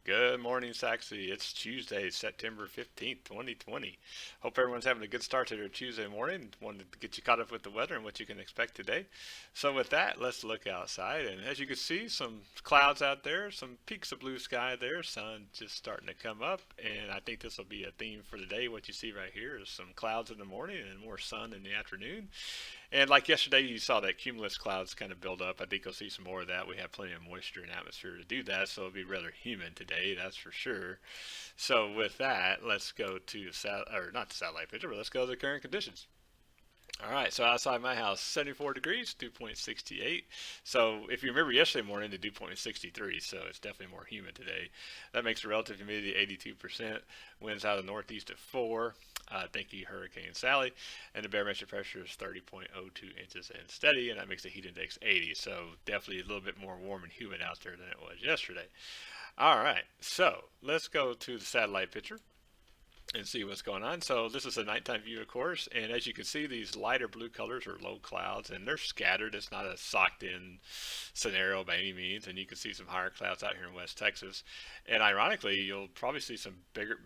Good morning, Sachse. It's Tuesday, September 15th, 2020. Hope everyone's having a good start to their Tuesday morning. Wanted to get you caught up with the weather and what you can expect today. So, with that, let's look outside. And as you can see, some clouds out there, some peaks of blue sky there, sun just starting to come up. And I think this will be a theme for the day. What you see right here is some clouds in the morning and more sun in the afternoon. And like yesterday, you saw that cumulus clouds kind of build up. I think you'll see some more of that. We have plenty of moisture in the atmosphere to do that, so it'll be rather humid today, that's for sure. So with that, let's go to or not the satellite picture, but let's go to the current conditions. All right, so outside my house, 74 degrees, dew point 68. So if you remember yesterday morning, the dew point 63, so it's definitely more humid today. That makes the relative humidity 82%. Winds out of the northeast at 4. Thank you, Hurricane Sally. And the barometric pressure is 30.02 inches and steady, and that makes the heat index 80. So definitely a little bit more warm and humid out there than it was yesterday. All right, so let's go to the satellite picture and see what's going on. So this is a nighttime view, of course, and as you can see, these lighter blue colors are low clouds, and they're scattered. It's not a socked-in scenario by any means, and you can see some higher clouds out here in West Texas. And ironically, you'll probably see some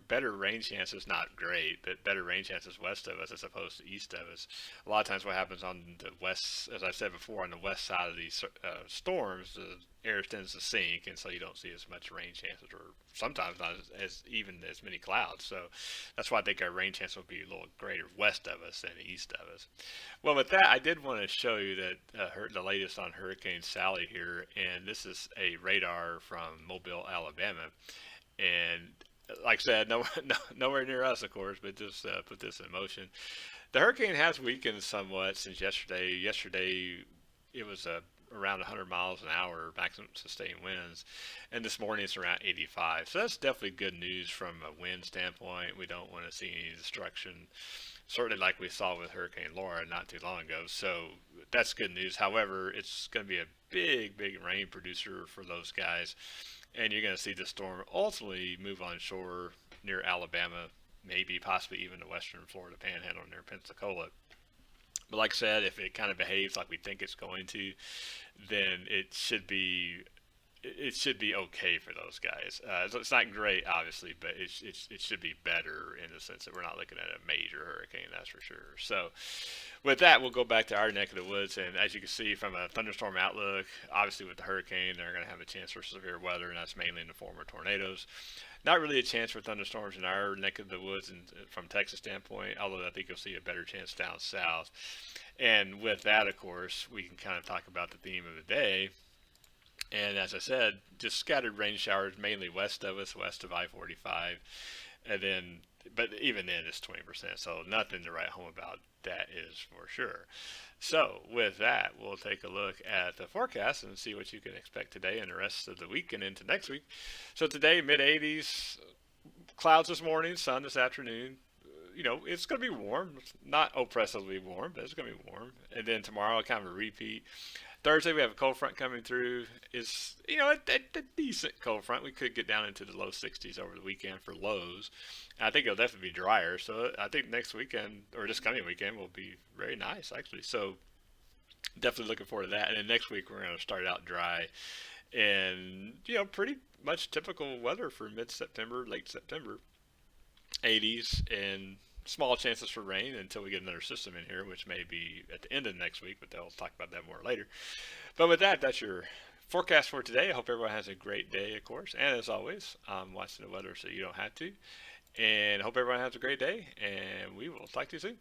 better rain chances, not great, but better rain chances west of us as opposed to east of us. A lot of times what happens on the west, as I said before, on the west side of these storms, the air tends to sink, and so you don't see as much rain chances, or sometimes not as even as many clouds. So that's why I think our rain chance will be a little greater west of us than east of us. Well, with that, I did want to show you that the latest on Hurricane Sally here, and this is a radar from Mobile, Alabama, and like I said, nowhere near us, of course, but just put this in motion. The hurricane has weakened somewhat since yesterday. Yesterday, it was around 100 miles an hour maximum sustained winds, and this morning it's around 85. So that's definitely good news from a wind standpoint. We don't want to see any destruction, certainly like we saw with Hurricane Laura not too long ago. So that's good news. However, it's going to be a big rain producer for those guys, and you're going to see the storm ultimately move on shore near Alabama, maybe possibly even the western Florida panhandle near Pensacola. But like I said, if it kind of behaves like we think it's going to, then it should be okay for those guys. It's not great, obviously, but it should be better in the sense that we're not looking at a major hurricane, that's for sure. So, with that, we'll go back to our neck of the woods. And as you can see from a thunderstorm outlook, obviously with the hurricane, they're going to have a chance for severe weather, and that's mainly in the form of tornadoes. Not really a chance for thunderstorms in our neck of the woods and from Texas standpoint, although I think you'll see a better chance down south. And with that, of course, we can kind of talk about the theme of the day. And as I said, just scattered rain showers mainly west of us, west of I-45. And then, but even then, it's 20%. So nothing to write home about, that is for sure. So with that, we'll take a look at the forecast and see what you can expect today and the rest of the week and into next week. So today, mid 80s, clouds this morning, sun this afternoon. It's going to be warm. It's not oppressively warm, but it's going to be warm. And then tomorrow, kind of a repeat. Thursday, we have a cold front coming through. It's, a decent cold front. We could get down into the low 60s over the weekend for lows. I think it'll definitely be drier. So I think next weekend, or this coming weekend, will be very nice, actually. So definitely looking forward to that. And then next week, we're going to start out dry and, pretty much typical weather for mid September, late September. 80s and small chances for rain until we get another system in here, which may be at the end of next week, but they'll talk about that more later. But with that, that's your forecast for today. I hope everyone has a great day, of course. And as always, I'm watching the weather so you don't have to. And hope everyone has a great day, and we will talk to you soon.